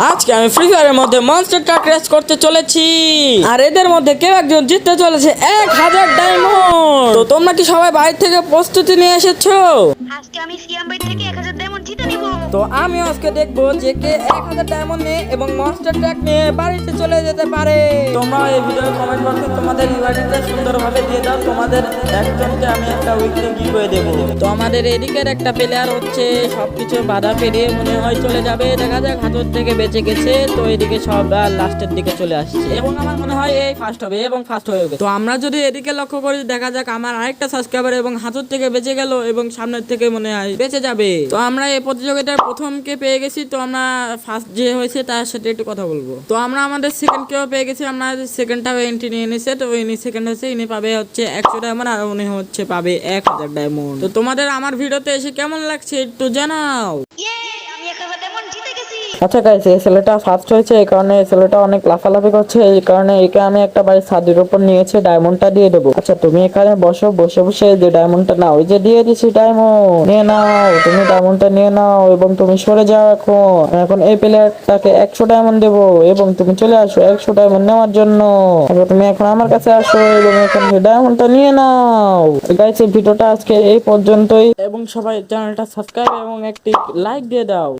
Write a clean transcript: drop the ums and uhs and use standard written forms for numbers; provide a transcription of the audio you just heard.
আজকে আমি ফ্রি ফায়ারের মধ্যে মনস্টার ট্রাক রেস করতে চলেছি, আর এদের মধ্যে কেউ একজন জিততে চলেছে 1000 ডায়মন্ড। তো তোমরা কি সবাই বাইরে থেকে প্রস্তুতি নিয়ে এসেছো? আজকে আমি সিয়াম ভাই থেকে 1000 ডায়মন্ড জিতে নিব। তো আমি আজকে দেখবো যে কে 1000 ডায়মন্ড নিয়ে এবং মনস্টার ট্রাক নিয়ে বাড়িতে চলে যেতে পারে। তোমরা এই ভিডিও কমেন্ট বক্সে তোমাদের ইউআইডিটা সুন্দরভাবে দিয়ে দাও। তোমাদের একজনকে আমি একটা উইকলি গিভওয়ে দেব। তো আমাদের এদিকের একটা প্লেয়ার হচ্ছে সবকিছু বাধা পেরিয়ে মনে হয় চলে যাবে, দেখা যাক হাতের থেকে বেঁচে গেছে। তো এদিকে সব লাস্টের দিকে চলে আসছে এবং আমার মনে হয় এই ফার্স্ট হবে এবং ফার্স্ট হয়ে গেছে। তো আমরা যদি এদিকে লক্ষ্য করি, দেখা যাক আমার আরেকটা সাবস্ক্রাইবার এবং হাতের থেকে বেঁচে গেল এবং সামনের থেকে মনে হয় বেঁচে যাবে। তো আমরা এই প্রতিযোগিতার প্রথমকে পেয়ে গেছি। তো আমরা ফার্স্ট যে হয়েছে তার সাথে একটু কথা বলবো। তো আমরা আমাদের সেকেন্ড কেও পেয়ে গেছি। আমরা সেকেন্ডটাও এন্ট্রি নিয়ে নিছে। তো ইনি সেকেন্ড হচ্ছে, ইনি পাবে হচ্ছে 100 ডায়মন্ড আর উনি হচ্ছে পাবে 1000 ডায়মন্ড। তো তোমাদের আমার ভিডিওতে এসে কেমন লাগছে একটু জানাও। ইয়ে, আমি 1000 ডায়মন্ড জিতে গেছি। আচ্ছা গাইস, এই ছেলেটা ফার্স্ট হয়েছে, এই কারণে এই ছেলেটা অনেক লাফালাফি করছে, এই কারণে একে আমি একটা বাড়ি ছাদের উপর নিয়েছে, ডায়মন্ডটা দিয়ে দেবো। আচ্ছা তুমি এখানে বসো, বসে বসে যে ডায়মন্ডটা নাও, ওই যে দিয়ে দিছি ডায়মন্ড, নিয়ে নাও, তুমি ডায়মন্ডটা নিয়ে নাও এবং তুমি সরে যাও। এখন এই প্লেয়ারটাকে 100 ডায়মন্ড দেবো এবং তুমি চলে আসো 100 ডায়মন্ড নেওয়ার জন্য। তুমি এখন আমার কাছে আসো এবং এখান থেকে ডায়মন্ডটা নিয়ে নাও। গাইস, এই ভিডিওটা আজকে এই পর্যন্তই এবং সবাই চ্যানেলটা সাবস্ক্রাইব এবং একটি লাইক দিয়ে দাও।